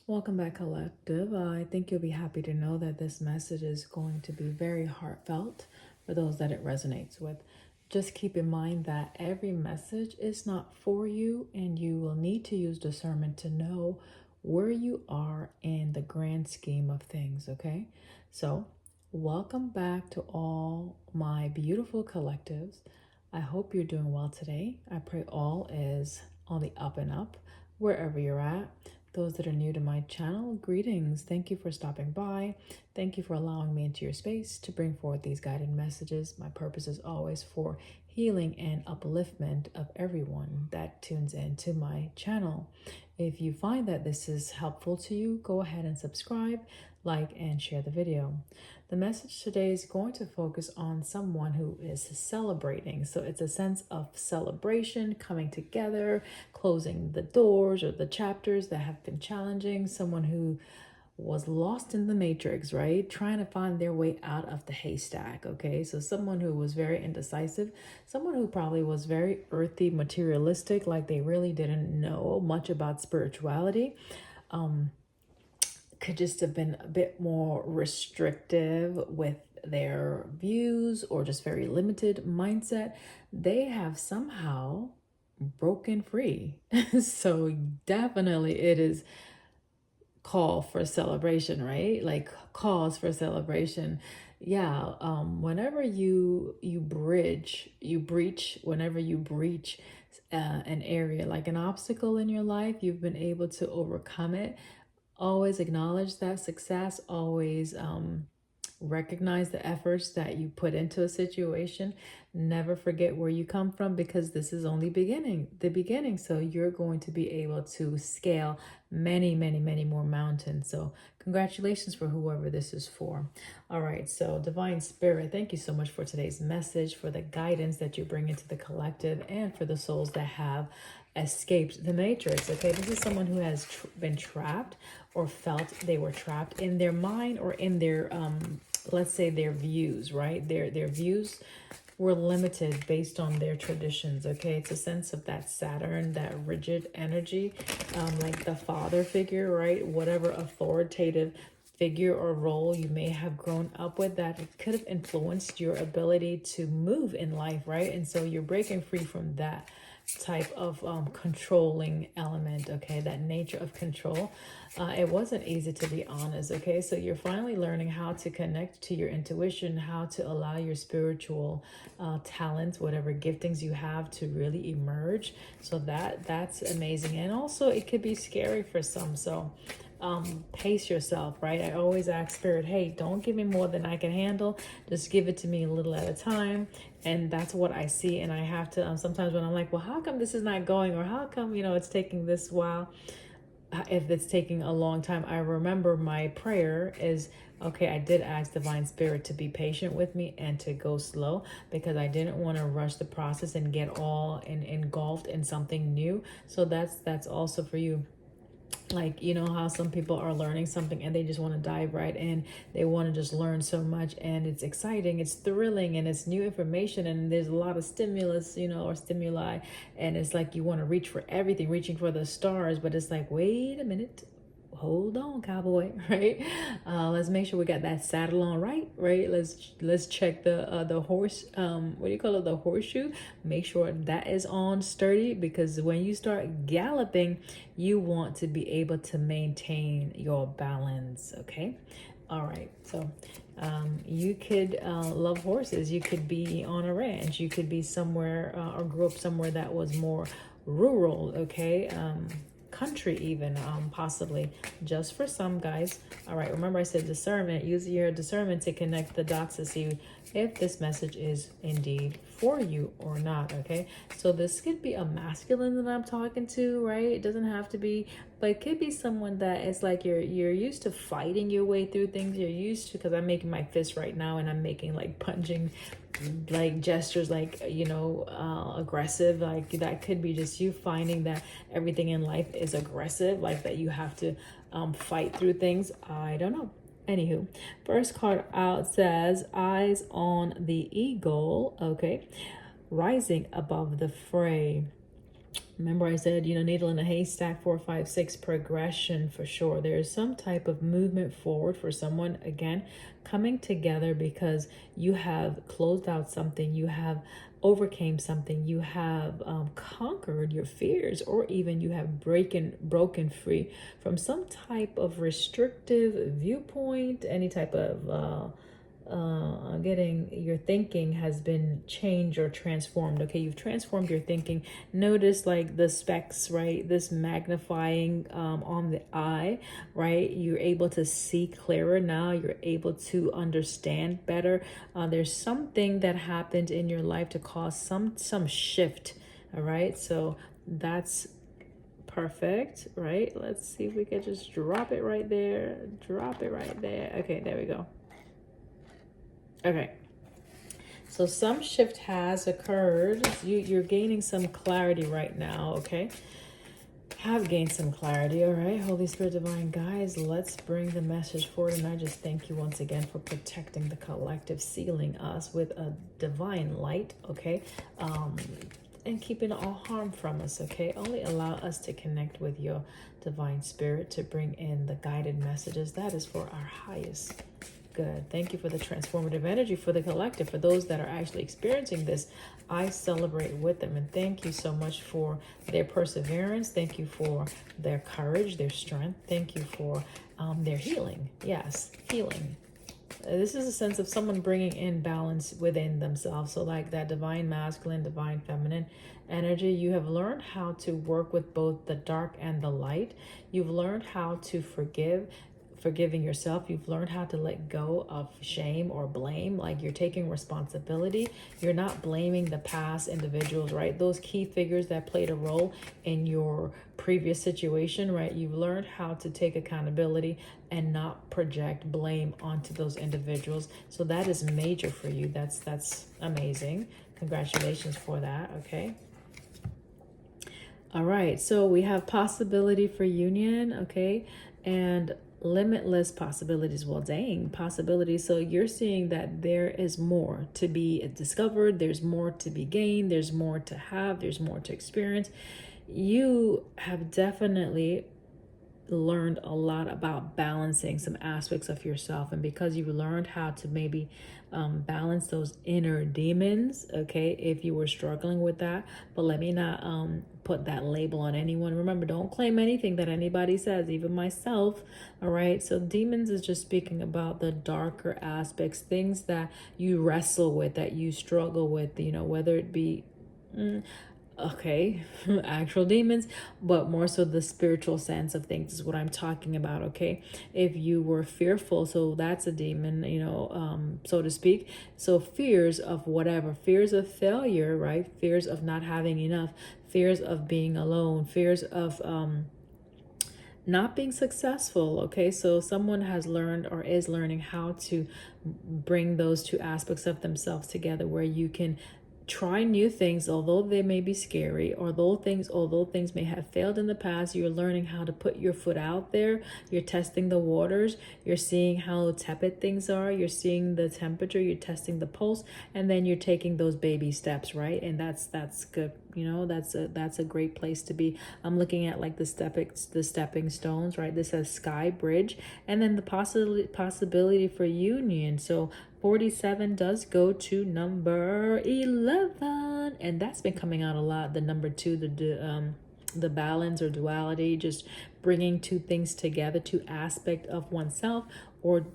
Welcome back, Collective. I think you'll be happy to know that this message is going to be very heartfelt for those that it resonates with. Just keep in mind that every message is not for you, and you will need to use discernment to know where you are in the grand scheme of things, okay? So, welcome back to all my beautiful collectives. I hope you're doing well today. I pray all is on the up and up wherever you're at. Those that are new to my channel, greetings. Thank you for stopping by. Thank you for allowing me into your space to bring forth these guided messages. My purpose is always for healing and upliftment of everyone that tunes in to my channel. If you find that this is helpful to you, go ahead and subscribe, like, and share the video. The message today is going to focus on someone who is celebrating. So it's a sense of celebration, coming together, closing the doors or the chapters that have been challenging, someone who was lost in the matrix, right? Trying to find their way out of the haystack, okay? So someone who was very indecisive, someone who probably was very earthy, materialistic, like they really didn't know much about spirituality. Could just have been a bit more restrictive with their views or just very limited mindset. They have somehow broken free. So definitely it is call for celebration, right? Like cause for celebration. Yeah, whenever you breach, whenever you breach an area like an obstacle in your life, you've been able to overcome it. Always acknowledge that success, always recognize the efforts that you put into a situation. Never forget where you come from, because this is only the beginning. So you're going to be able to scale many, many, many more mountains. So congratulations for whoever this is for. All right, so Divine Spirit, thank you so much for today's message, for the guidance that you bring into the collective, and for the souls that have escaped the matrix. Okay, this is someone who has been trapped or felt they were trapped in their mind or in their let's say their views, right? Their views were limited based on their traditions. Okay, it's a sense of that Saturn, that rigid energy, like the father figure, right? Whatever authoritative figure or role you may have grown up with, that it could have influenced your ability to move in life, right? And so you're breaking free from that type of controlling element, okay, that nature of control. It wasn't easy, to be honest, okay? So you're finally learning how to connect to your intuition, how to allow your spiritual talents, whatever giftings you have, to really emerge. So that's amazing. And also it could be scary for some. So pace yourself, right? I always ask Spirit, hey, don't give me more than I can handle. Just give it to me a little at a time. And that's what I see. And I have to, sometimes when I'm like, well, how come this is not going? Or how come, it's taking this while? If it's taking a long time, I remember my prayer is, okay, I did ask Divine Spirit to be patient with me and to go slow, because I didn't want to rush the process and get all engulfed in something new. So that's also for you. Like, how some people are learning something and they just want to dive right in. They want to just learn so much, and it's exciting, it's thrilling, and it's new information, and there's a lot of stimulus, or stimuli, and it's like you want to reach for everything, reaching for the stars. But it's like, wait a minute, hold on, cowboy, right? Let's make sure we got that saddle on right. Let's check the horse, what do you call it, the horseshoe. Make sure that is on sturdy, because when you start galloping, you want to be able to maintain your balance. Okay, all right. So you could love horses, you could be on a ranch, you could be somewhere or grew up somewhere that was more rural, okay, country even, possibly, just for some guys. All right, remember I said discernment. Use your discernment to connect the dots to see if this message is indeed for you or not. Okay, so this could be a masculine that I'm talking to, right? It doesn't have to be, but it could be someone that is like you're used to fighting your way through things. You're used to, because I'm making my fist right now and I'm making like punching like gestures, like aggressive. Like that could be just you finding that everything in life is aggressive, like that you have to fight through things. I don't know. Anywho, first card out says eyes on the eagle. Okay, rising above the fray. Remember I said, needle in a haystack, 4, 5, 6 progression for sure. There's some type of movement forward for someone, again, coming together because you have closed out something, you have overcame something, you have conquered your fears, or even you have broken free from some type of restrictive viewpoint, any type of getting your thinking has been changed or transformed. Okay, you've transformed your thinking. Notice like the specs, right? This magnifying on the eye, right? You're able to see clearer now. You're able to understand better. There's something that happened in your life to cause some shift. All right, so that's perfect, right? Let's see if we can just drop it right there. Drop it right there. Okay, there we go. Okay, so some shift has occurred. You're gaining some clarity right now, okay? Have gained some clarity, all right? Holy Spirit, Divine Guides, let's bring the message forward. And I just thank you once again for protecting the collective, sealing us with a divine light, okay? And keeping all harm from us, okay? Only allow us to connect with your divine spirit to bring in the guided messages. That is for our highest good. Thank you for the transformative energy for the collective. For those that are actually experiencing this, I celebrate with them. And thank you so much for their perseverance. Thank you for their courage, their strength. Thank you for their healing. Yes, healing. This is a sense of someone bringing in balance within themselves. So like that divine masculine, divine feminine energy, you have learned how to work with both the dark and the light. You've learned how to forgiving yourself. You've learned how to let go of shame or blame. Like you're taking responsibility. You're not blaming the past individuals, right? Those key figures that played a role in your previous situation, right? You've learned how to take accountability and not project blame onto those individuals. So that is major for you. That's amazing. Congratulations for that. Okay. All right. So we have possibility for union. Okay. And limitless possibilities. Well, dang, possibilities. So you're seeing that there is more to be discovered. There's more to be gained. There's more to have. There's more to experience. You have definitely learned a lot about balancing some aspects of yourself, and because you learned how to maybe balance those inner demons, okay, if you were struggling with that. But let me not put that label on anyone. Remember, don't claim anything that anybody says, even myself. All right, so demons is just speaking about the darker aspects, things that you wrestle with, that you struggle with, whether it be okay, actual demons, but more so the spiritual sense of things is what I'm talking about. Okay, if you were fearful, so that's a demon, so to speak. So fears of whatever, fears of failure, right? Fears of not having enough, fears of being alone, fears of not being successful. Okay, so someone has learned or is learning how to bring those two aspects of themselves together, where you can try new things, although they may be scary, although things may have failed in the past. You're learning how to put your foot out there. You're testing the waters. You're seeing how tepid things are. You're seeing the temperature. You're testing the pulse, and then you're taking those baby steps, right? And that's good. That's a great place to be. I'm looking at like the stepping stones, right? This says sky bridge, and then the possibility for union. So 47 does go to number 11, and that's been coming out a lot. The number 2, the balance or duality, just bringing two things together, two aspect of oneself, or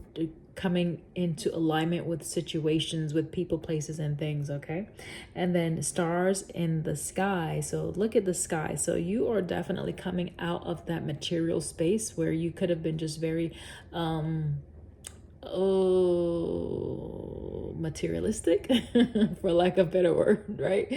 coming into alignment with situations, with people, places, and things. Okay, and then stars in the sky. So look at the sky. So you are definitely coming out of that material space where you could have been just very materialistic, for lack of a better word, right?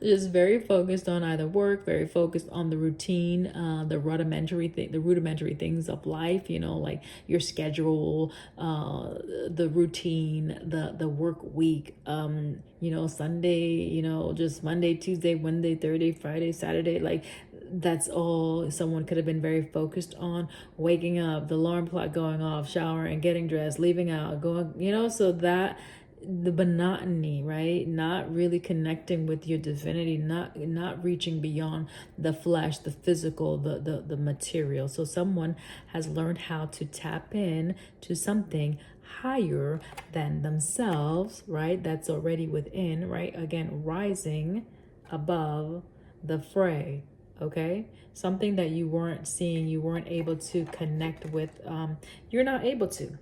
Just very focused on either work, very focused on the routine, the rudimentary things of life, like your schedule, the routine, the work week, Sunday, just Monday, Tuesday, Wednesday, Thursday, Friday, Saturday, like that's all someone could have been very focused on. Waking up, the alarm clock going off, showering, getting dressed, leaving out, going, so that the monotony, right? Not really connecting with your divinity, not reaching beyond the flesh, the physical, the material. So someone has learned how to tap in to something higher than themselves, right? That's already within, right? Again, rising above the fray. Okay, something that you weren't seeing, you weren't able to connect with, you're not able to.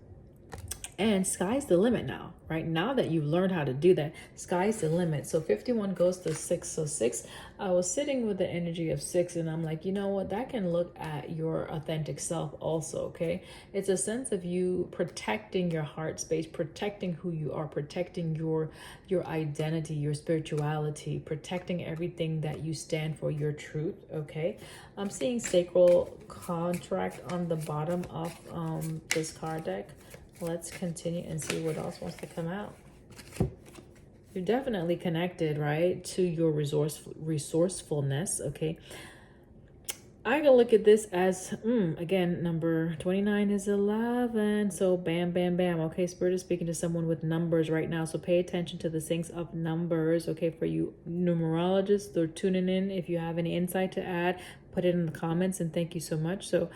And sky's the limit now, right? Now that you've learned how to do that, sky's the limit. So 51 goes to 6. So 6, I was sitting with the energy of 6, and I'm like, you know what? That can look at your authentic self also, okay? It's a sense of you protecting your heart space, protecting who you are, protecting your identity, your spirituality, protecting everything that you stand for, your truth, okay? I'm seeing sacral contract on the bottom of this card deck. Let's continue and see what else wants to come out. You're definitely connected, right, to your resourcefulness, okay? I can look at this as, again, number 29 is 11. So bam, bam, bam. Okay, Spirit is speaking to someone with numbers right now. So pay attention to the things of numbers, okay? For you numerologists, they're tuning in. If you have any insight to add, put it in the comments, and thank you so much. So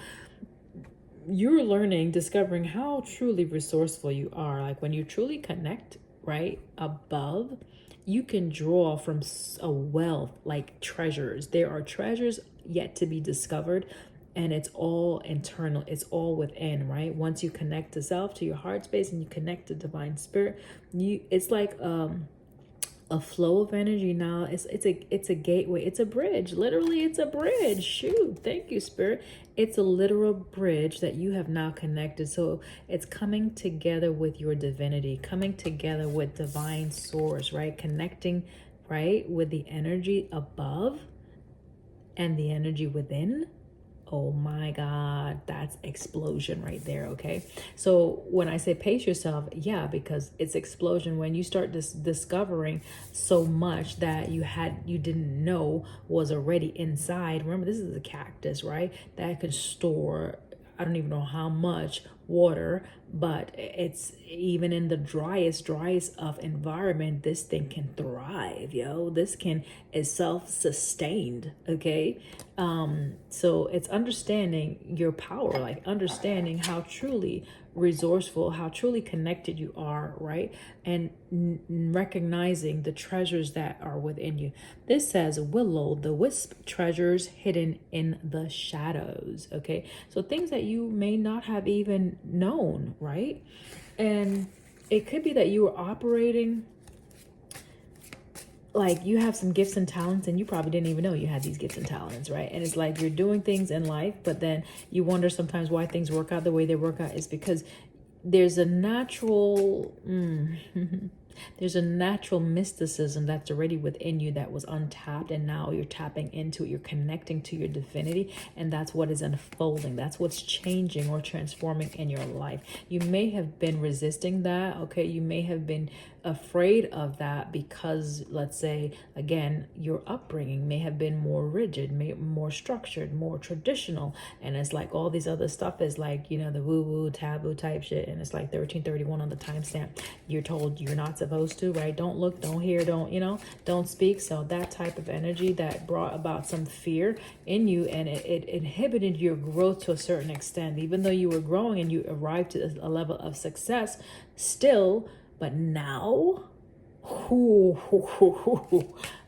you're learning, discovering how truly resourceful you are. Like when you truly connect, right, above, you can draw from a wealth, like treasures. There are treasures yet to be discovered, and it's all internal. It's all within, right? Once you connect to self, to your heart space, and you connect to divine spirit, it's like a flow of energy now. It's a gateway. It's a bridge. Literally, it's a bridge. Shoot, thank you, Spirit. It's a literal bridge that you have now connected. So it's coming together with your divinity, coming together with divine source, right? Connecting, right, with the energy above and the energy within. Oh my God, that's explosion right there, okay? So when I say pace yourself, yeah, because it's explosion when you start discovering so much that you didn't know was already inside. Remember, this is a cactus, right? That can store, I don't even know how much water, but it's even in the driest of environment, this thing can thrive, yo. This is self-sustained, okay? So it's understanding your power, like understanding how truly resourceful, how truly connected you are, right? And recognizing the treasures that are within you. This says Willow the Wisp, treasures hidden in the shadows, okay? So things that you may not have even known, right? And it could be that you were operating like you have some gifts and talents, and you probably didn't even know you had these gifts and talents, right? And it's like you're doing things in life, but then you wonder sometimes why things work out the way they work out is because there's a natural there's a natural mysticism that's already within you that was untapped, and now you're tapping into it. You're connecting to your divinity, and that's what is unfolding. That's what's changing or transforming in your life. You may have been resisting that, okay? You may have been afraid of that because, let's say, again, your upbringing may have been more rigid, more structured, more traditional, and it's like all these other stuff is like, you know, the woo-woo taboo type shit, and it's like 1331 on the timestamp. You're told you're not supposed to, right? Don't look, don't hear, don't speak. So that type of energy that brought about some fear in you, and it inhibited your growth to a certain extent, even though you were growing and you arrived to a level of success still. But now,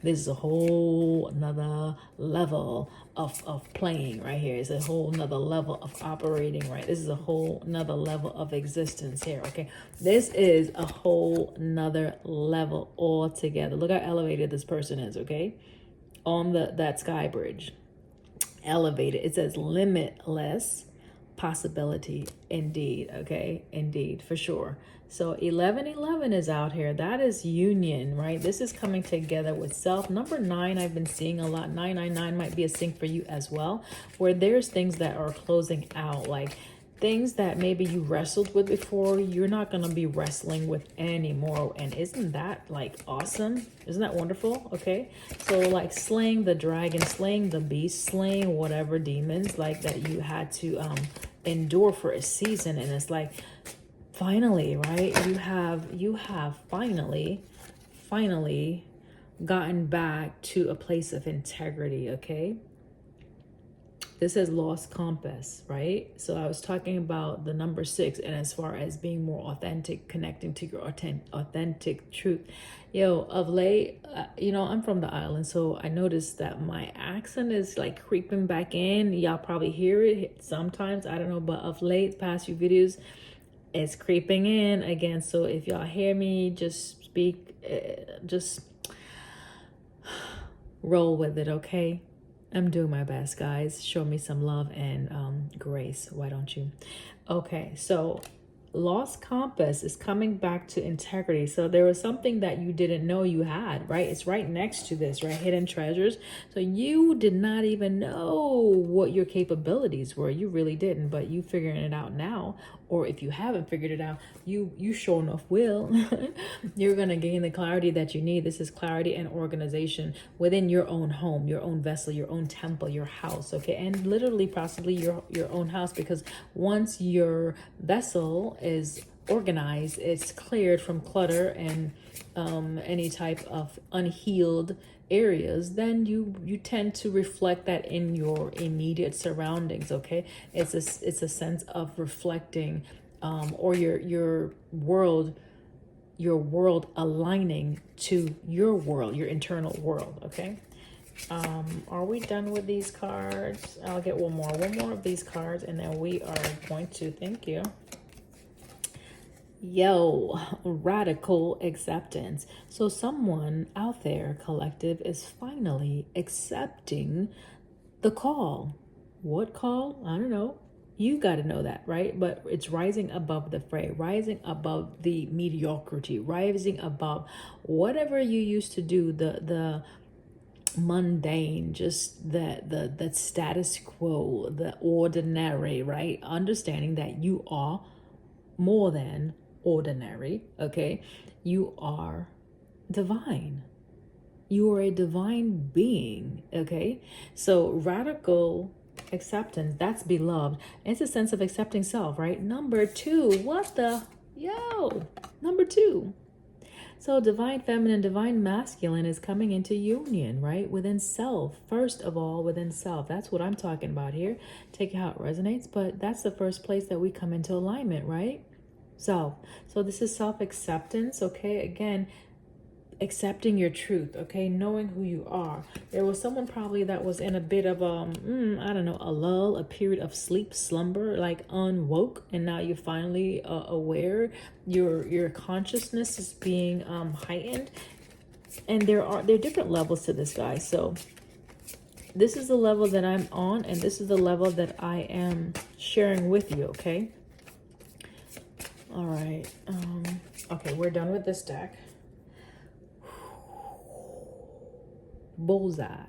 this is a whole another level of playing right here. It's a whole nother level of operating, right? This is a whole nother level of existence here, okay? This is a whole nother level altogether. Look how elevated this person is, okay? On that sky bridge. Elevated. It says limitless possibility, indeed, okay? Indeed, for sure. So 1111 is out here. That is union, right? This is coming together with self. Number 9, I've been seeing a lot. 999 might be a sync for you as well, where there's things that are closing out, like things that maybe you wrestled with before, you're not going to be wrestling with anymore. And isn't that like awesome? Isn't that wonderful? Okay. So like slaying the dragon, slaying the beast, slaying whatever demons like that you had to endure for a season. And it's like, finally, right? You have finally gotten back to a place of integrity, okay? This is lost compass, right? So I was talking about the number 6, and as far as being more authentic, connecting to your authentic truth. Yo, of late, I'm from the island, so I noticed that my accent is like creeping back in. Y'all probably hear it sometimes, I don't know, but of late, past few videos, it's creeping in again. So if y'all hear me, just speak, just roll with it, okay? I'm doing my best, guys. Show me some love and grace. Why don't you? Okay, so lost compass is coming back to integrity. So there was something that you didn't know you had, right? It's right next to this, right? Hidden treasures. So you did not even know what your capabilities were. You really didn't, but you figuring it out now. Or if you haven't figured it out, you sure enough will. You're going to gain the clarity that you need. This is clarity and organization within your own home, your own vessel, your own temple, your house, okay? And literally possibly your own house, because once your vessel is organized, it's cleared from clutter and any type of unhealed areas, then you tend to reflect that in your immediate surroundings, okay? It's a sense of reflecting or your world aligning to your world, your internal world, okay? Are we done with these cards? I'll get one more of these cards, and then we are going to, thank you. Yo, radical acceptance. So someone out there, collective, is finally accepting the call. What call? I don't know. You got to know that, right? But it's rising above the fray, rising above the mediocrity, rising above whatever you used to do, the mundane, just the status quo, the ordinary, right? Understanding that you are more than ordinary, okay? You are divine. You are a divine being, okay? So radical acceptance, that's beloved. It's a sense of accepting self, right? Number 2, number 2. So divine feminine, divine masculine is coming into union, right? Within self. First of all, within self. That's what I'm talking about here. Take it how it resonates, but that's the first place that we come into alignment, right? Self. So this is self-acceptance, okay? Again, accepting your truth, okay? Knowing who you are. There was someone probably that was in a bit of I don't know, a lull, a period of sleep, slumber, like unwoke, and now you're finally aware. Your consciousness is being heightened, and there are different levels to this, guys. So this is the level that I'm on, and this is the level that I am sharing with you, okay? All right. Okay, we're done with this deck. Bullseye.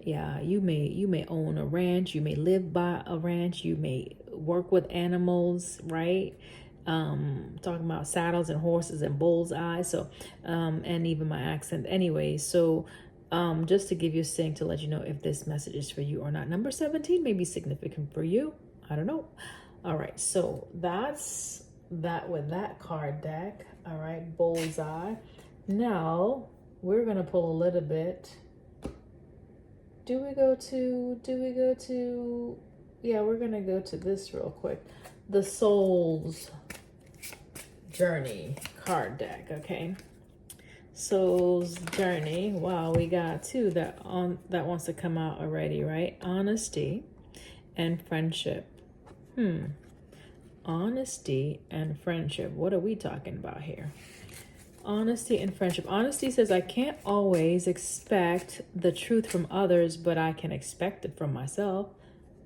Yeah, you may own a ranch, you may live by a ranch, you may work with animals, right? Talking about saddles and horses and bullseye. So and even my accent anyway. So just to give you a thing to let you know if this message is for you or not. Number 17 may be significant for you. I don't know. All right, so that's that with that card deck. All right, bullseye. Now we're gonna pull a little bit. Do we go to, yeah, we're gonna go to this real quick. The Soul's Journey card deck, okay? Soul's Journey. Wow, we got 2 that wants to come out already, right? Honesty and friendship. Honesty and friendship. What are we talking about here? Honesty and friendship. Honesty says, I can't always expect the truth from others, but I can expect it from myself.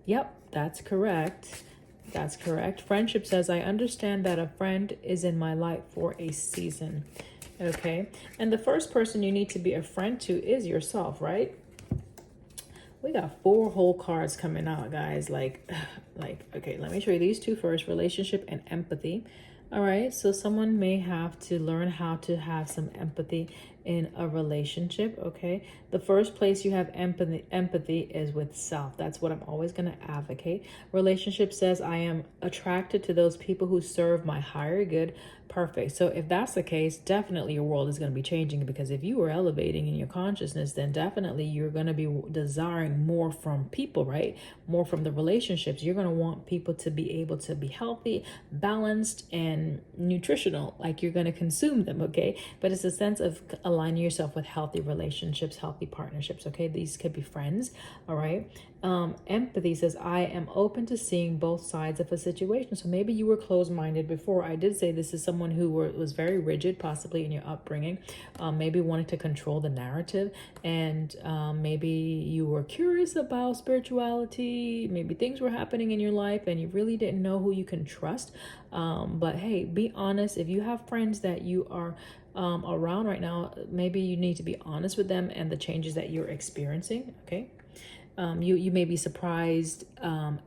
Yep, that's correct. That's correct. Friendship says, I understand that a friend is in my life for a season. Okay. And the first person you need to be a friend to is yourself, right? We got 4 whole cards coming out, guys. Like, okay, let me show you these 2 first. Relationship and empathy. All right, so someone may have to learn how to have some empathy in a relationship, okay? The first place you have empathy is with self. That's what I'm always going to advocate. Relationship says I am attracted to those people who serve my higher good. Perfect. So if that's the case, definitely your world is going to be changing, because if you are elevating in your consciousness, then definitely you're going to be desiring more from people, right? More from the relationships. You're going to want people to be able to be healthy, balanced, and nutritional, like you're going to consume them, okay? But it's a sense of aligning yourself with healthy relationships, healthy partnerships, okay? These could be friends, all right? Empathy says I am open to seeing both sides of a situation. So maybe you were closed-minded before. I did say this is someone who was very rigid, possibly in your upbringing, maybe wanting to control the narrative, and maybe you were curious about spirituality, maybe things were happening in your life and you really didn't know who you can trust. But hey, be honest. If you have friends that you are around right now, maybe you need to be honest with them and the changes that you're experiencing, okay? You may be surprised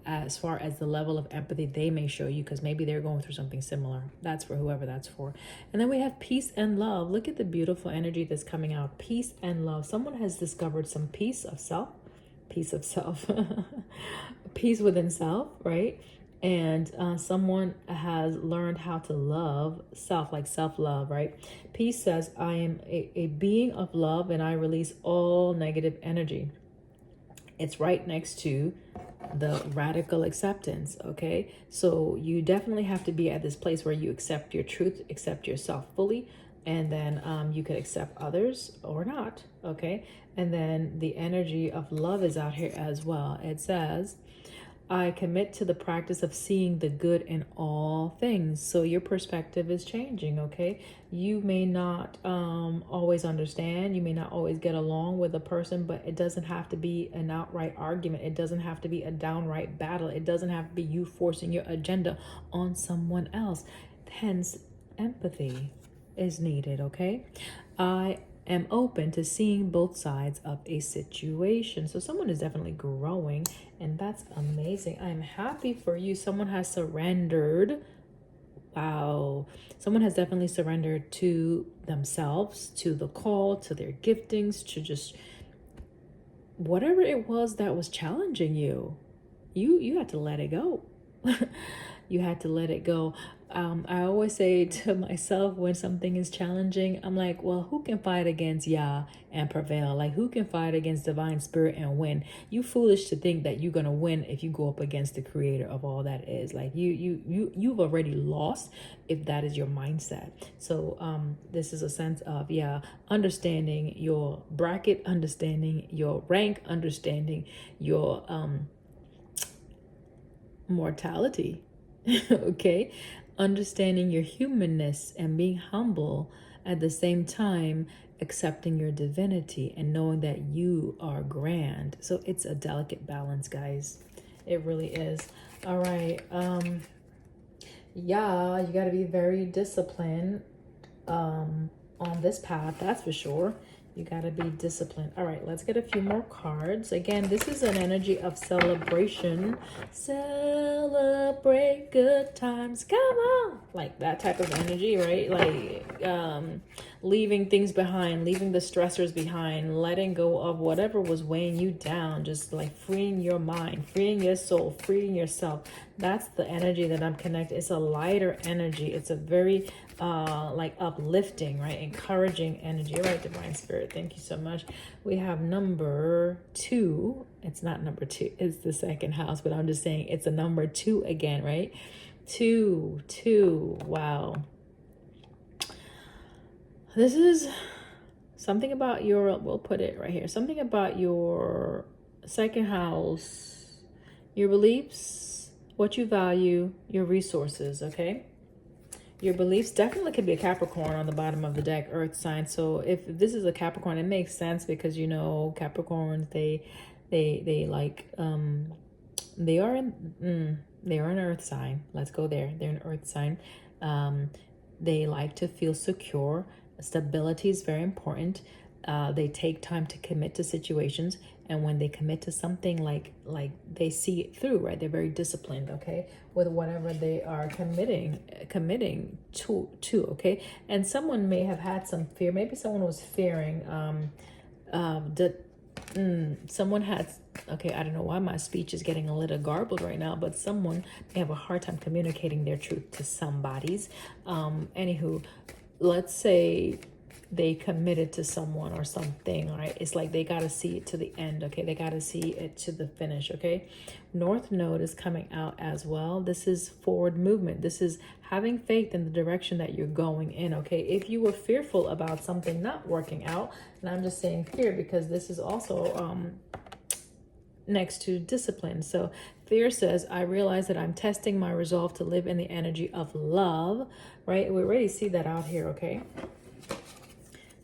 as far as the level of empathy they may show you, because maybe they're going through something similar. That's for whoever that's for. And then we have peace and love. Look at the beautiful energy that's coming out. Peace and love. Someone has discovered some peace of self, peace within self, right? And someone has learned how to love self, like self-love, right? Peace says, I am a being of love and I release all negative energy. It's right next to the radical acceptance, okay? So you definitely have to be at this place where you accept your truth, accept yourself fully, and then you could accept others or not, okay? And then the energy of love is out here as well. It says, I commit to the practice of seeing the good in all things. So your perspective is changing, okay? You may not always understand. You may not always get along with a person, but it doesn't have to be an outright argument. It doesn't have to be a downright battle. It doesn't have to be you forcing your agenda on someone else. Hence, empathy is needed, okay? I am open to seeing both sides of a situation. So someone is definitely growing, and that's amazing. I'm happy for you. Someone has surrendered. Wow. Someone has definitely surrendered to themselves, to the call, to their giftings, to just whatever it was that was challenging you. You had to let it go. You had to let it go. I always say to myself when something is challenging, I'm like, well, who can fight against Yah and prevail? Like, who can fight against divine spirit and win? You foolish to think that you're gonna win if you go up against the creator of all that is. Like, you've already lost if that is your mindset. So this is a sense of, yeah, understanding your bracket, understanding your rank, understanding your mortality. Okay, understanding your humanness and being humble at the same time, accepting your divinity and knowing that you are grand. So it's a delicate balance, guys. It really is. All right. Yeah, you got to be very disciplined on this path, that's for sure. You got to be disciplined. All right, let's get a few more cards. Again, this is an energy of celebration. Celebrate good times. Come on. Like that type of energy, right? Like leaving things behind, leaving the stressors behind, letting go of whatever was weighing you down, just like freeing your mind, freeing your soul, freeing yourself. That's the energy that I'm connected. It's a lighter energy. It's a very like uplifting, right? Encouraging energy. All right, divine spirit, thank you so much. We have number 2. It's not number 2, it's the second house, but I'm just saying it's a number 2 again, right? 2. Wow. This is something about your, we'll put it right here, something about your second house, your beliefs, what you value, your resources, okay? Your beliefs definitely could be a Capricorn on the bottom of the deck, earth sign. So if this is a Capricorn, it makes sense because, you know, Capricorns, they like, they are an earth sign. Let's go there. They're an earth sign. They like to feel secure. Stability is very important. They take time to commit to situations, and when they commit to something, like they see it through, right? They're very disciplined, okay, with whatever they are committing to, okay. And someone may have had some fear. Maybe someone was fearing that someone had, okay, I don't know why my speech is getting a little garbled right now, but someone may have a hard time communicating their truth to somebody's. Anywho, let's say they committed to someone or something, right? It's like they got to see it to the end, okay? They got to see it to the finish, okay? North Node is coming out as well. This is forward movement. This is having faith in the direction that you're going in, okay? If you were fearful about something not working out, and I'm just saying fear because this is also next to discipline. So fear says, I realize that I'm testing my resolve to live in the energy of love, right? We already see that out here, okay?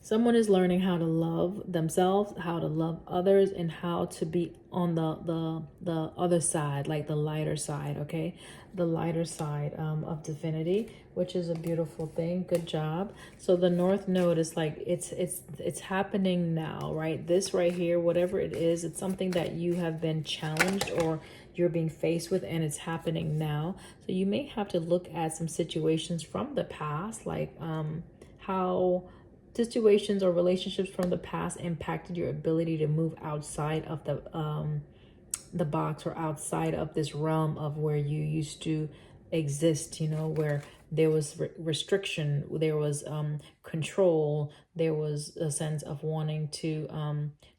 Someone is learning how to love themselves, how to love others, and how to be on the other side, like the lighter side, okay? The lighter side of divinity, which is a beautiful thing. Good job. So the North Node is like, it's happening now, right? This right here, whatever it is, it's something that you have been challenged or you're being faced with, and it's happening now. So you may have to look at some situations from the past, like how situations or relationships from the past impacted your ability to move outside of the box, or outside of this realm of where you used to exist, you know, where there was restriction, there was control, there was a sense of wanting to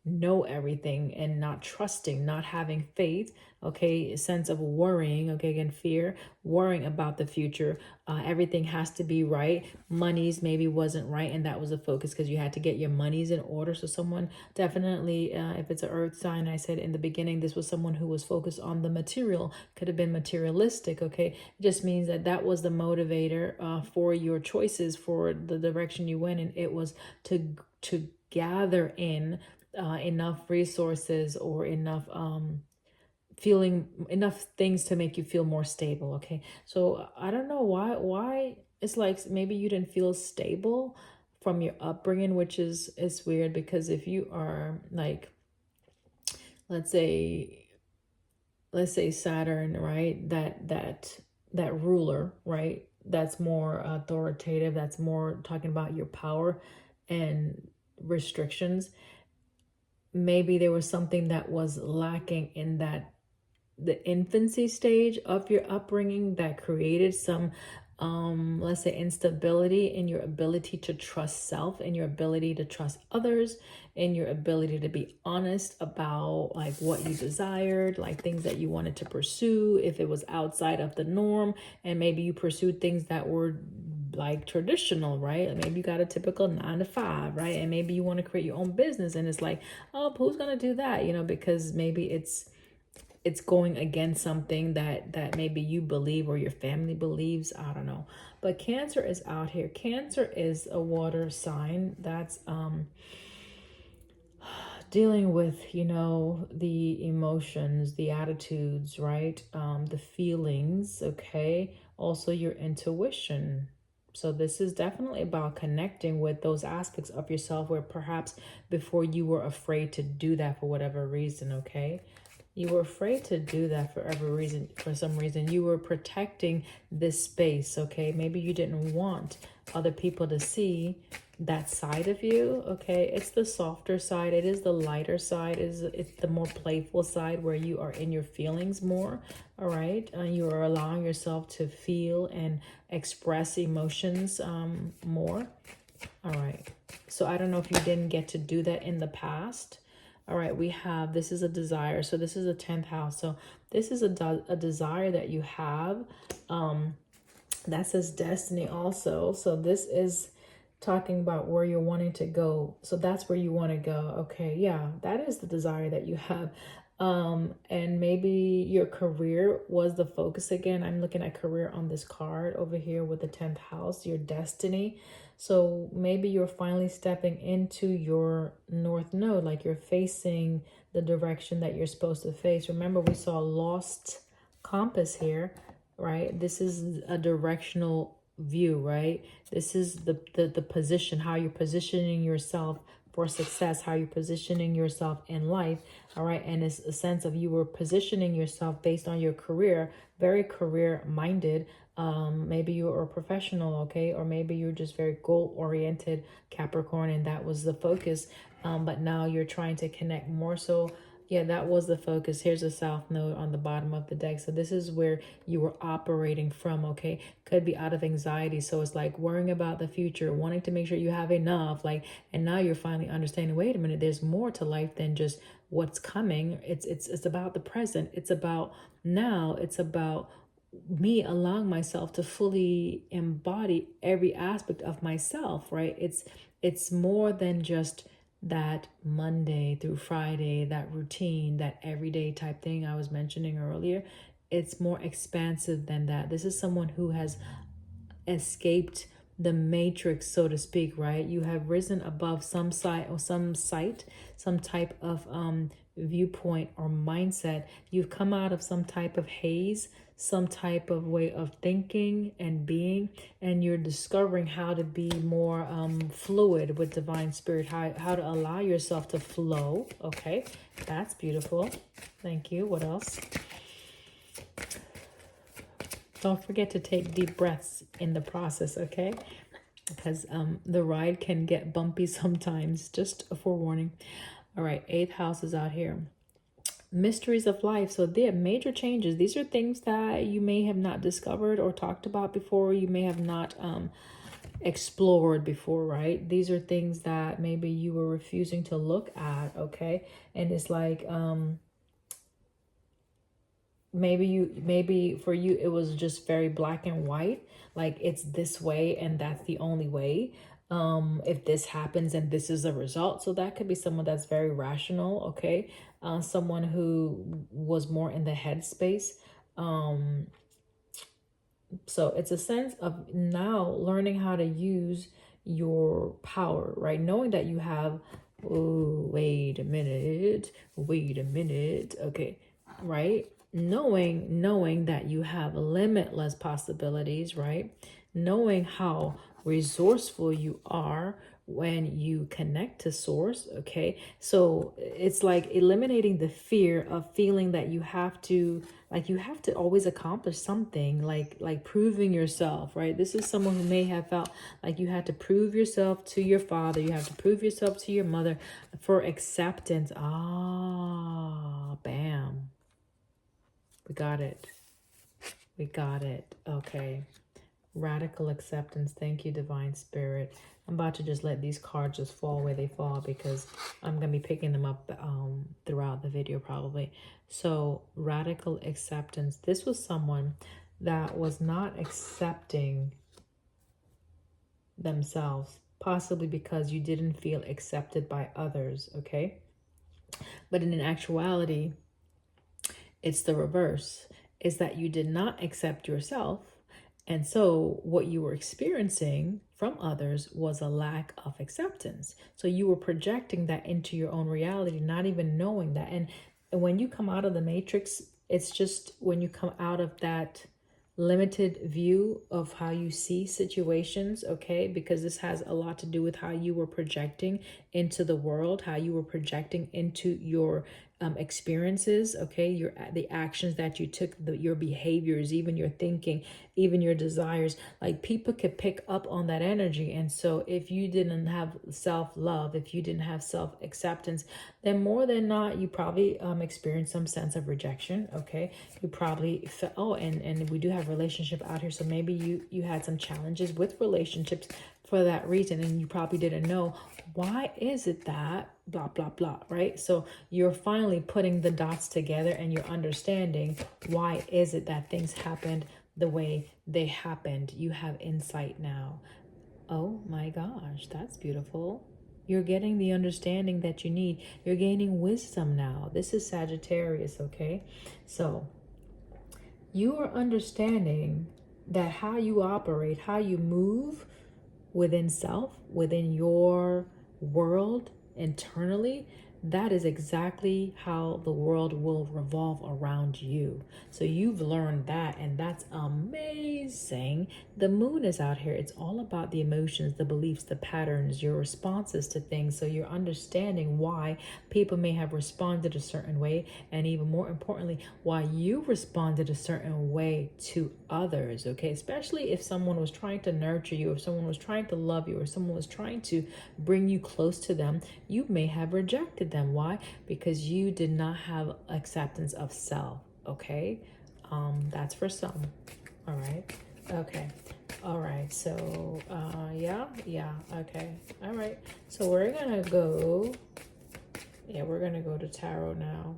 know everything and not trusting, not having faith, okay, a sense of worrying, okay, again, fear, worrying about the future. Everything has to be right. Monies maybe wasn't right, and that was a focus because you had to get your monies in order. So someone definitely, if it's an earth sign, I said in the beginning, this was someone who was focused on the material, could have been materialistic, okay? It just means that that was the motivator for your choices, for the direction you went in. It was to gather in enough resources or enough feeling enough things to make you feel more stable, okay? So I don't know why it's like maybe you didn't feel stable from your upbringing, which is it's weird, because if you are like, let's say Saturn, right, that ruler, right, that's more authoritative, that's more talking about your power and restrictions. Maybe there was something that was lacking in that, the infancy stage of your upbringing, that created some let's say instability in your ability to trust self, in your ability to trust others, in your ability to be honest about like what you desired, like things that you wanted to pursue, if it was outside of the norm. And maybe you pursued things that were like traditional, right? Maybe you got a typical 9 to 5, right? And maybe you want to create your own business, and it's like, oh, who's gonna do that, you know, because maybe it's going against something that maybe you believe or your family believes. I don't know. But Cancer is out here. Cancer is a water sign that's dealing with, you know, the emotions, the attitudes, right? The feelings, okay? Also your intuition. So this is definitely about connecting with those aspects of yourself where perhaps before you were afraid to do that for whatever reason, okay? You were afraid to do that for every reason, for some reason. You were protecting this space, okay? Maybe you didn't want other people to see that side of you, okay? It's the softer side. It is the lighter side. It's the more playful side where you are in your feelings more, all right? You are allowing yourself to feel and express emotions more, all right? So I don't know if you didn't get to do that in the past. All right, we have, this is a desire. So this is a 10th house. So this is a desire that you have. That says destiny also. So this is talking about where you're wanting to go. So that's where you want to go. Okay, yeah, that is the desire that you have. And maybe your career was the focus again. I'm looking at career on this card over here with the 10th house, your destiny. So maybe you're finally stepping into your North Node, like you're facing the direction that you're supposed to face. Remember, we saw lost compass here, right? This is a directional view, right? This is the position, how you're positioning yourself for success, how you're positioning yourself in life. All right. And it's a sense of you were positioning yourself based on your career, very career minded. Maybe you're a professional, okay, or maybe you're just very goal oriented Capricorn, and that was the focus. But now you're trying to connect more so. Yeah, that was the focus. Here's a south node on the bottom of the deck. So this is where you were operating from, okay? Could be out of anxiety. So it's like worrying about the future, wanting to make sure you have enough. Like, and now you're finally understanding, wait a minute, there's more to life than just what's coming. It's about the present. It's about now. It's about me allowing myself to fully embody every aspect of myself, right? It's more than just that Monday through Friday, that routine, that everyday type thing I was mentioning earlier. It's more expansive than that. This is someone who has escaped the matrix, so to speak, right? You have risen above some site or some type of viewpoint or mindset. You've come out of some type of haze, some type of way of thinking and being, and you're discovering how to be more fluid with divine spirit, how to allow yourself to flow. Okay, that's beautiful. Thank you. What else? Don't forget to take deep breaths in the process, okay? Because the ride can get bumpy sometimes. Just a forewarning. All right, 8th house is out here. Mysteries of life. So there are major changes. These are things that you may have not discovered or talked about before. You may have not explored before, right? These are things that maybe you were refusing to look at, okay? And it's like maybe for you it was just very black and white, like it's this way and that's the only way. If this happens and this is the result. So that could be someone that's very rational, okay? Someone who was more in the headspace. So it's a sense of now learning how to use your power, right? Knowing that you have, oh, wait a minute, okay, right? Knowing that you have limitless possibilities, right? Knowing how resourceful you are when you connect to source, okay? So it's like eliminating the fear of feeling that you have to always accomplish something, like proving yourself, right? This is someone who may have felt like you had to prove yourself to your father, you have to prove yourself to your mother for acceptance. Bam. We got it. Okay. Radical acceptance. Thank you, divine spirit. I'm about to just let these cards just fall where they fall because I'm going to be picking them up throughout the video probably. So radical acceptance. This was someone that was not accepting themselves, possibly because you didn't feel accepted by others, okay? But in actuality, it's the reverse. Is that you did not accept yourself. And so what you were experiencing from others was a lack of acceptance. So you were projecting that into your own reality, not even knowing that. And when you come out of the matrix, it's just when you come out of that limited view of how you see situations, okay? Because this has a lot to do with how you were projecting into the world, how you were projecting into your experiences, okay? The actions that you took, your behaviors, even your thinking, even your desires. Like people could pick up on that energy. And so if you didn't have self-love, if you didn't have self-acceptance, then more than not, you probably experienced some sense of rejection, okay? You probably felt, and we do have relationship out here, so maybe you had some challenges with relationships for that reason, and you probably didn't know why is it that blah blah blah, right? So you're finally putting the dots together and you're understanding why is it that things happened the way they happened. You have insight now. Oh my gosh, that's beautiful. You're getting the understanding that you need. You're gaining wisdom now. This is Sagittarius, okay? So you are understanding that how you operate, how you move within self, within your world internally, that is exactly how the world will revolve around you. So you've learned that, and that's amazing. The moon is out here. It's all about the emotions, the beliefs, the patterns, your responses to things. So you're understanding why people may have responded a certain way, and even more importantly, why you responded a certain way to others, okay? Especially if someone was trying to nurture you, if someone was trying to love you, or someone was trying to bring you close to them, you may have rejected them. Why? Because you did not have acceptance of self, okay? That's for some. All right. Okay. All right. So, yeah. Okay. All right. So we're gonna go. Yeah, we're gonna go to tarot now.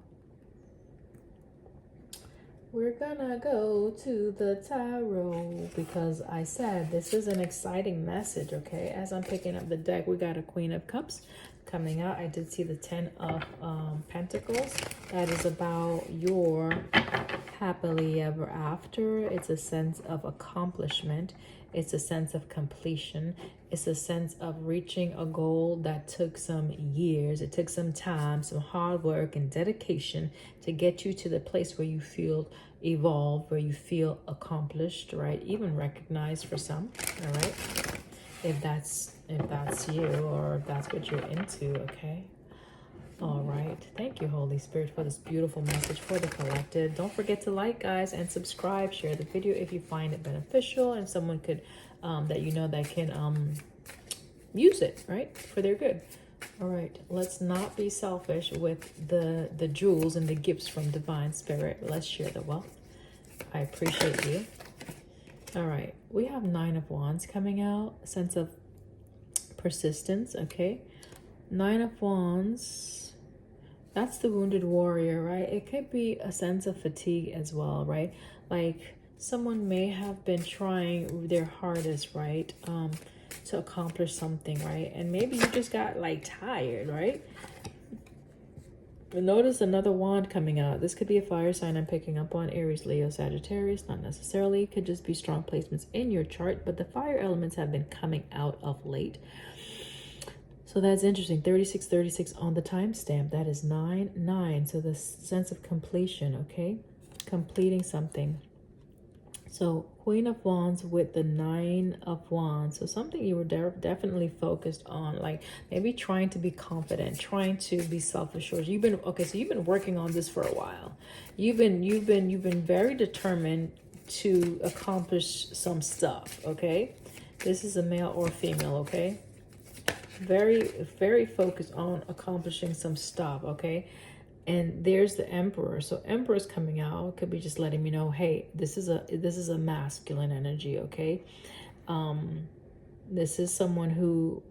We're gonna go to the tarot because I said this is an exciting message, okay? As I'm picking up the deck, we got a Queen of Cups coming out. I did see the 10 of Pentacles. That is about your happily ever after. It's a sense of accomplishment. It's a sense of completion. It's a sense of reaching a goal that took some years. It took some time, some hard work and dedication to get you to the place where you feel evolved, where you feel accomplished, right? Even recognized for some, all right? If that's you, or if that's what you're into, okay? All right. Thank you, Holy Spirit, for this beautiful message for the collective. Don't forget to like, guys, and subscribe. Share the video if you find it beneficial and someone could, that you know that can use it, right, for their good. All right. Let's not be selfish with the jewels and the gifts from Divine Spirit. Let's share the wealth. I appreciate you. All right. We have 9 of Wands coming out. A sense of persistence, okay? 9 of Wands. That's the wounded warrior, right? It could be a sense of fatigue as well, right? Like someone may have been trying their hardest, right? To accomplish something, right? And maybe you just got like tired, right? But notice another wand coming out. This could be a fire sign I'm picking up on. Aries, Leo, Sagittarius. Not necessarily. Could just be strong placements in your chart. But the fire elements have been coming out of late. So that's interesting. 36 on the timestamp. That is 9. So the sense of completion, okay? Completing something. So Queen of Wands with the 9 of Wands. So something you were definitely focused on, like maybe trying to be confident, trying to be self-assured. You've been so you've been working on this for a while. You've been very determined to accomplish some stuff, okay? This is a male or female, okay? Very focused on accomplishing some stuff, okay? And there's the Emperor. So Emperor's coming out. Could be just letting me know, hey, this is a masculine energy, okay? This is someone who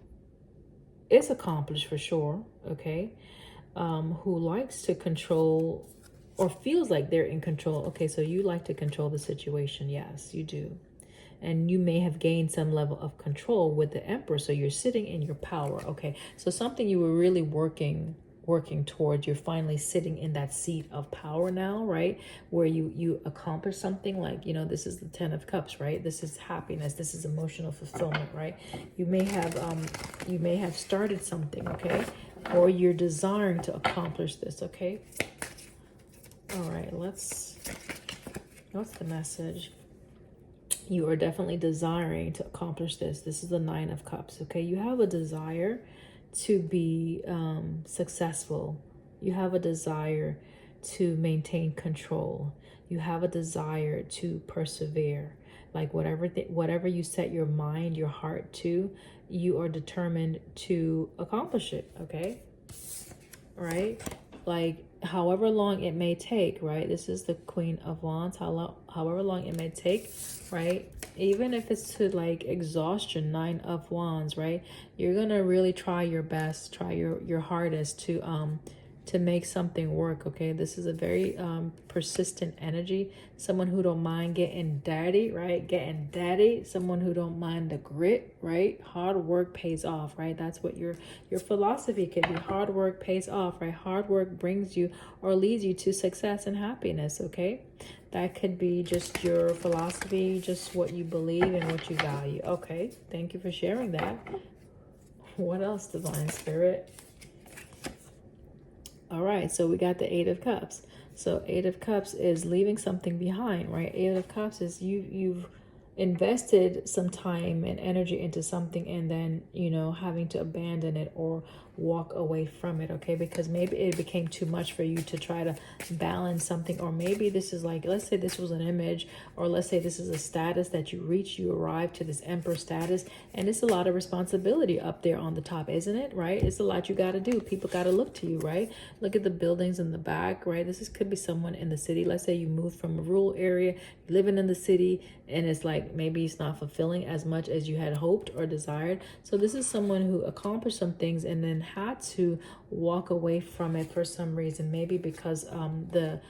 is accomplished for sure, okay? Who likes to control or feels like they're in control. Okay, so you like to control the situation. Yes, you do. And you may have gained some level of control with the Emperor. So you're sitting in your power. Okay, so something you were really working towards, you're finally sitting in that seat of power now, right? Where you accomplish something, like, you know, this is the 10 of Cups, right? This is happiness. This is emotional fulfillment, right? You may have started something, okay? Or you're desiring to accomplish this, okay? All right, what's the message? You are definitely desiring to accomplish this. This is the 9 of Cups, okay? You have a desire to be successful. You have a desire to maintain control. You have a desire to persevere. Like whatever you set your mind, your heart to, you are determined to accomplish it, okay? Right? Like however long it may take, right? This is the Queen of Wands. However long it may take, right? Even if it's to like exhaustion, 9 of Wands, right? You're gonna really try your best, try your hardest to make something work, okay? This is a very persistent energy. Someone who don't mind getting dirty, right? Getting daddy. Someone who don't mind the grit, right? Hard work pays off, right? That's what your philosophy could be. Hard work pays off, right? Hard work brings you or leads you to success and happiness, okay? That could be just your philosophy, just what you believe and what you value. Okay, thank you for sharing that. What else, Divine Spirit? All right, so we got the Eight of Cups. So Eight of Cups is leaving something behind, right? Eight of Cups is you've invested some time and energy into something, and then, you know, having to abandon it or walk away from it, okay? Because maybe it became too much for you to try to balance something, or maybe this is like, let's say this was an image, or let's say this is a status that you reach, you arrive to this emperor status, and it's a lot of responsibility up there on the top, isn't it? Right? It's a lot you got to do. People got to look to you, right? Look at the buildings in the back, right? Could be someone in the city. Let's say you moved from a rural area, living in the city, and it's like maybe it's not fulfilling as much as you had hoped or desired. So this is someone who accomplished some things and then had to walk away from it for some reason, maybe because the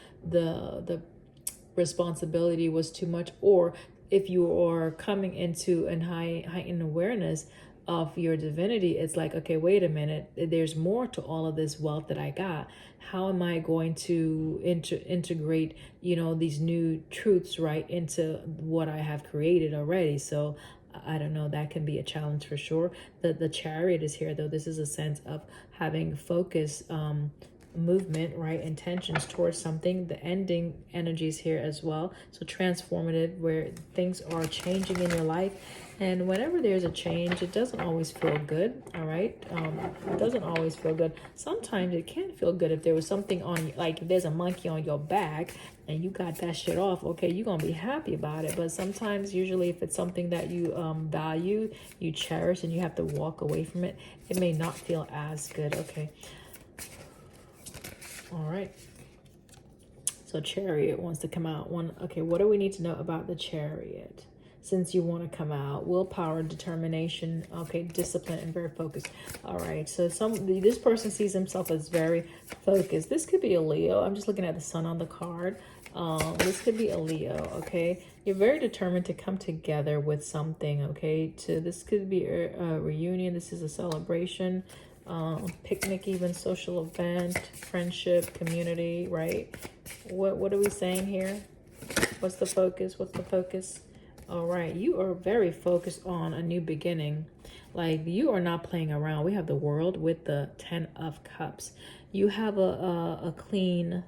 responsibility was too much, or if you are coming into an heightened awareness of your divinity, it's like, okay, wait a minute, there's more to all of this wealth that I got. How am I going to integrate, you know, these new truths right into what I have created already? So I don't know, that can be a challenge for sure. The Chariot is here, though. This is a sense of having focus, movement, right? Intentions towards something. The ending energies here as well. So transformative, where things are changing in your life. And whenever there's a change, it doesn't always feel good, all right? It doesn't always feel good. Sometimes it can feel good if there was something on, like if there's a monkey on your back and you got that shit off, okay, you're going to be happy about it. But sometimes, usually if it's something that you value, you cherish, and you have to walk away from it, it may not feel as good, okay? All right. So Chariot wants to come out. Okay, what do we need to know about the Chariot? Since you want to come out, willpower, determination, okay, discipline, and very focused. All right, so this person sees himself as very focused. This could be a Leo. I'm just looking at the sun on the card. This could be a Leo, okay? You're very determined to come together with something, okay? This could be a reunion. This is a celebration, picnic, even social event, friendship, community, right? What are we saying here? What's the focus? What's the focus? All right, you are very focused on a new beginning. Like, you are not playing around. We have the World with the 10 of Cups. You have a clean,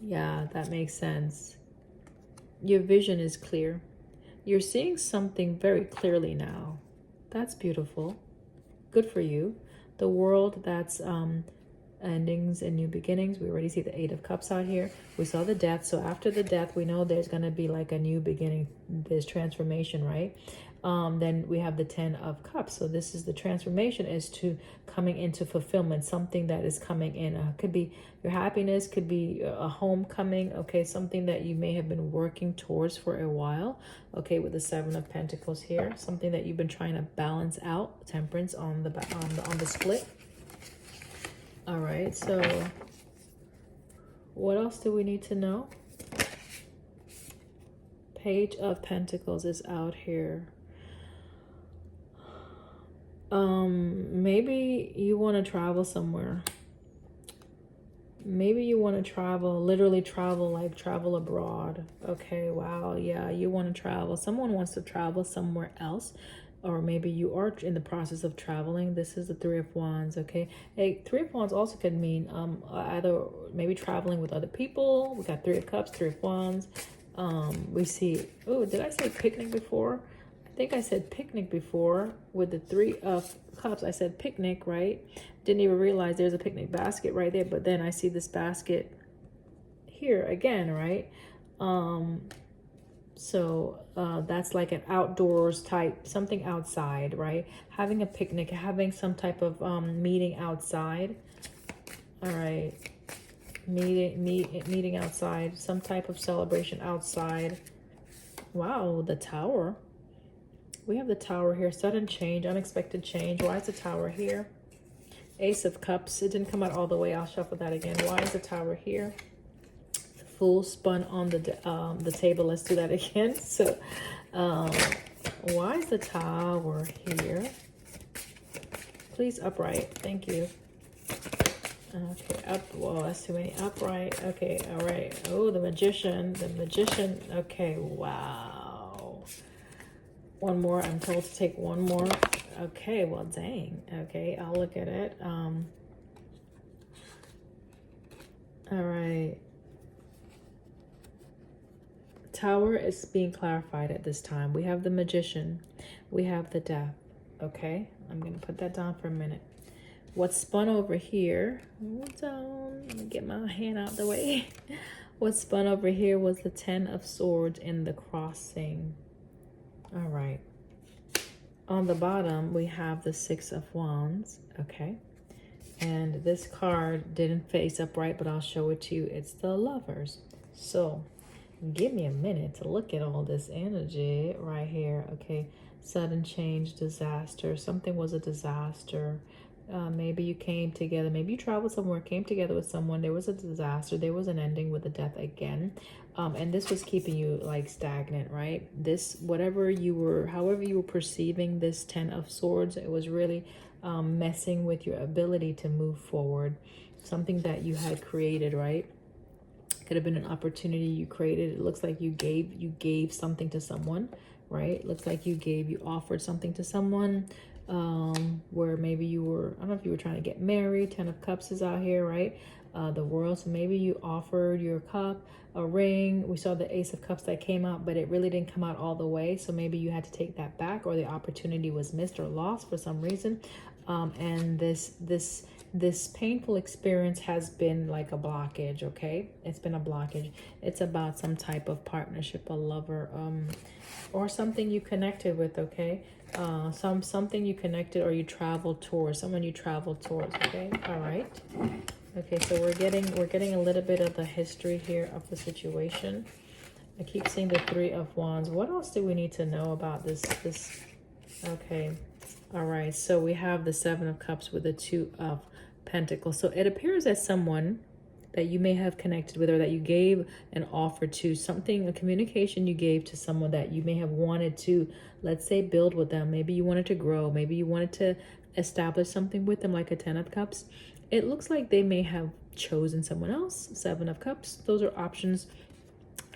yeah, that makes sense. Your vision is clear. You're seeing something very clearly now. That's beautiful. Good for you. The World, that's endings and new beginnings. We already see the 8 of Cups out here. We saw the Death. So after the Death, we know there's going to be like a new beginning. There's transformation, right? Then we have the 10 of Cups. So this is the transformation, is to coming into fulfillment, something that is coming in. Could be your happiness, could be a homecoming, okay, something that you may have been working towards for a while, okay, with the 7 of Pentacles here, something that you've been trying to balance out, temperance on the split. All right, so what else do we need to know? Page of Pentacles is out here. Maybe you want to travel somewhere. Maybe you want to travel, literally travel, like travel abroad. Okay, wow, yeah, you want to travel. Someone wants to travel somewhere else. Or maybe you are in the process of traveling. This is the 3 of Wands, okay? Hey, 3 of Wands also could mean either maybe traveling with other people. We got 3 of Cups, 3 of Wands. We see, oh, did I say picnic before? I think I said picnic before with the 3 of Cups. I said picnic, right? Didn't even realize there's a picnic basket right there. But then I see this basket here again, right? So that's like an outdoors type, something outside, right? Having a picnic, having some type of meeting outside. All right, meeting outside, some type of celebration outside. Wow, the Tower. We have the Tower here. Sudden change, unexpected change. Why is the Tower here? Ace of Cups. It didn't come out all the way. I'll shuffle that again. Why is the Tower here? Fool spun on the table. Let's do that again. So why is the Tower here? Please, upright. Thank you. Okay, whoa, that's too many. Upright. Okay, all right. Oh, the Magician. Okay, wow. One more. I'm told to take one more. Okay, well, dang. Okay, I'll look at it. All right. Tower is being clarified at this time. We have the Magician. We have the Death. Okay, I'm going to put that down for a minute. What's spun over here, hold on, let me get my hand out the way. What spun over here was the 10 of Swords in the crossing. All right. On the bottom, we have the 6 of Wands, okay? And this card didn't face upright, but I'll show it to you. It's the Lovers. So give me a minute to look at all this energy right here, okay? Sudden change, disaster. Something was a disaster. Maybe you came together, maybe you traveled somewhere, came together with someone, there was a disaster, there was an ending with a death again. And this was keeping you like stagnant, right? This, whatever you were, however you were perceiving this 10 of Swords, it was really messing with your ability to move forward. Something that you had created, right? Could have been an opportunity you created. It looks like you gave something to someone, right? Looks like you offered something to someone. Where maybe you were, I don't know if you were trying to get married. 10 of Cups is out here, right? The World. So maybe you offered your cup, a ring. We saw the Ace of Cups that came out, but it really didn't come out all the way. So maybe you had to take that back, or the opportunity was missed or lost for some reason. And this painful experience has been like a blockage, okay? It's been a blockage. It's about some type of partnership, a lover, or something you connected with, okay? Something you connected or you traveled towards, someone you traveled towards, okay? All right. Okay, so we're getting a little bit of the history here of the situation. I keep seeing the 3 of Wands. What else do we need to know about this? Okay. All right, so we have the 7 of Cups with the 2 of Pentacles. So it appears that someone that you may have connected with, or that you gave an offer to, something, a communication you gave to someone that you may have wanted to, let's say, build with them. Maybe you wanted to grow. Maybe you wanted to establish something with them, like a 10 of Cups. It looks like they may have chosen someone else. 7 of Cups. Those are options.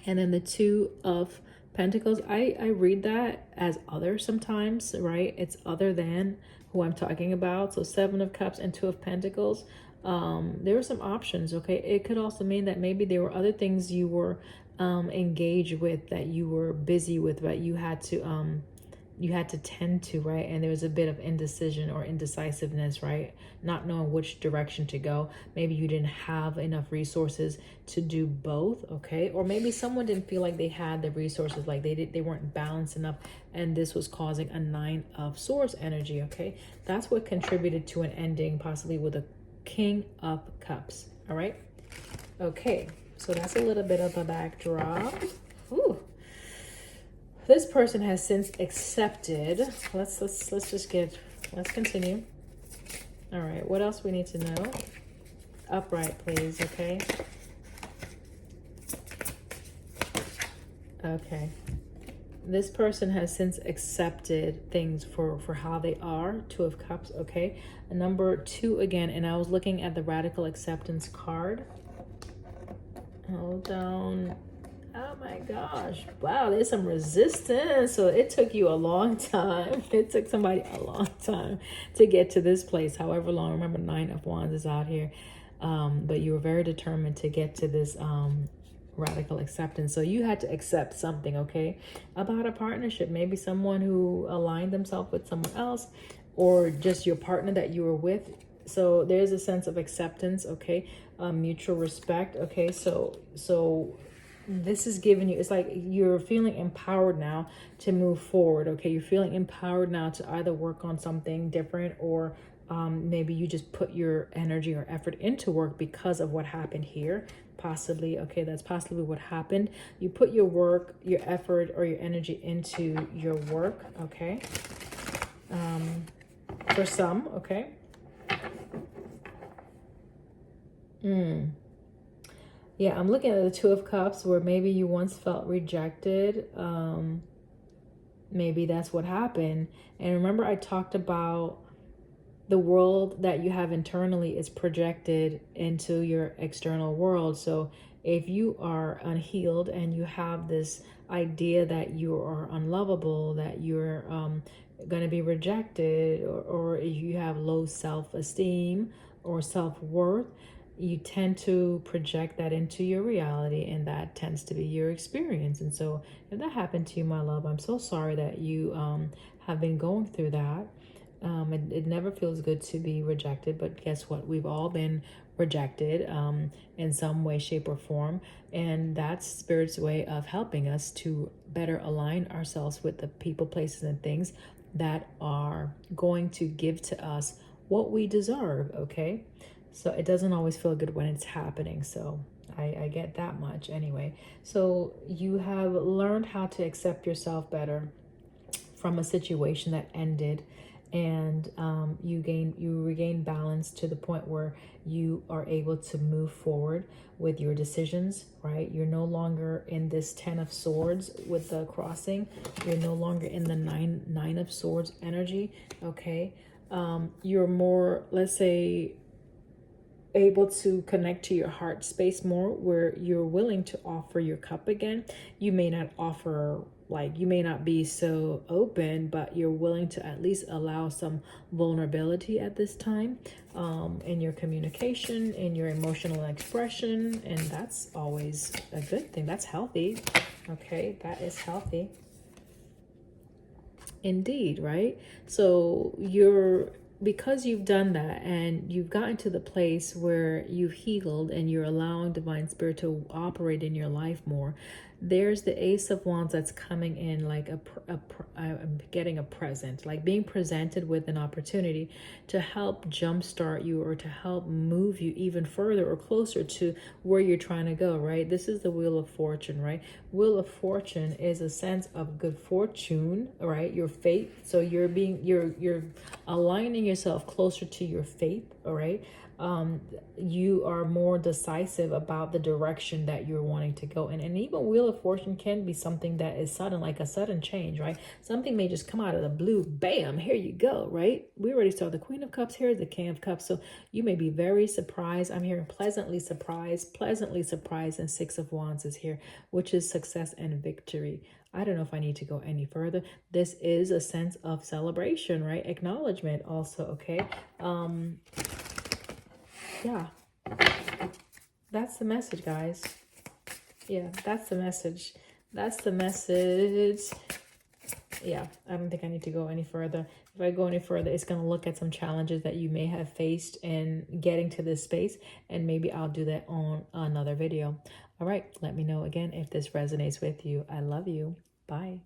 And then the 2 of Pentacles, I read that as other sometimes, right? It's other than who I'm talking about. So 7 of Cups and 2 of Pentacles. There were some options, okay? It could also mean that maybe there were other things you were engaged with, that you were busy with, but you had to tend to, right? And there was a bit of indecision or indecisiveness, right? Not knowing which direction to go. Maybe you didn't have enough resources to do both, okay? Or maybe someone didn't feel like they had the resources, like they weren't balanced enough, and this was causing a 9 of Swords energy, okay? That's what contributed to an ending, possibly with a King of Cups, all right? Okay, so that's a little bit of a backdrop. Ooh. This person has since accepted. Let's continue. All right, what else we need to know? Upright, please, okay? Okay. This person has since accepted things for how they are. 2 of Cups, okay? Number 2 again, and I was looking at the Radical Acceptance card. Hold on. Oh my gosh. Wow, there's some resistance. So it took you a long time. It took somebody a long time to get to this place. However long. Remember, 9 of Wands is out here. But you were very determined to get to this radical acceptance. So you had to accept something, okay, about a partnership. Maybe someone who aligned themselves with someone else, or just your partner that you were with. So there's a sense of acceptance, okay, mutual respect, okay. So this is giving you, it's like you're feeling empowered now to move forward, okay. You're feeling empowered now to either work on something different, or maybe you just put your energy or effort into work because of what happened here, possibly, okay. That's possibly what happened. You put your work, your effort, or your energy into your work, okay. For some, okay. Yeah, I'm looking at the 2 of Cups, where maybe you once felt rejected. Maybe that's what happened. And remember, I talked about the world that you have internally is projected into your external world. So if you are unhealed and you have this idea that you are unlovable, that you're going to be rejected, or you have low self-esteem or self-worth, you tend to project that into your reality, and that tends to be your experience. And so if that happened to you, my love, I'm so sorry that you have been going through that. It never feels good to be rejected, but guess what? We've all been rejected in some way, shape, or form. And that's Spirit's way of helping us to better align ourselves with the people, places, and things that are going to give to us what we deserve, okay? So it doesn't always feel good when it's happening. So I get that much anyway. So you have learned how to accept yourself better from a situation that ended, and you regain balance to the point where you are able to move forward with your decisions, right? You're no longer in this 10 of swords with the crossing. You're no longer in the nine of swords energy, okay? You're more, let's say, able to connect to your heart space more, where you're willing to offer your cup again. You may not offer, like, you may not be so open, but you're willing to at least allow some vulnerability at this time, in your communication, in your emotional expression. And that's always a good thing. That's healthy. Okay, that is healthy. Indeed, right? So because you've done that and you've gotten to the place where you've healed and you're allowing divine spirit to operate in your life more, there's the Ace of Wands that's coming in like I'm getting a present, like being presented with an opportunity to help jumpstart you or to help move you even further or closer to where you're trying to go, right? This is the Wheel of Fortune, right? Wheel of Fortune is a sense of good fortune, right? Your fate. So you're aligning yourself closer to your faith, all right? You are more decisive about the direction that you're wanting to go in. And even Wheel of Fortune can be something that is sudden, like a sudden change, right? Something may just come out of the blue, bam, here you go, right? We already saw the Queen of Cups, here the King of Cups. So you may be very surprised. I'm hearing pleasantly surprised, and Six of Wands is here, which is success and victory. I don't know if I need to go any further. This is a sense of celebration, right? Acknowledgement also, okay? Yeah, that's the message, guys. Yeah, that's the message. That's the message. Yeah, I don't think I need to go any further. If I go any further, it's going to look at some challenges that you may have faced in getting to this space, and maybe I'll do that on another video. All right, let me know again if this resonates with you. I love you. Bye.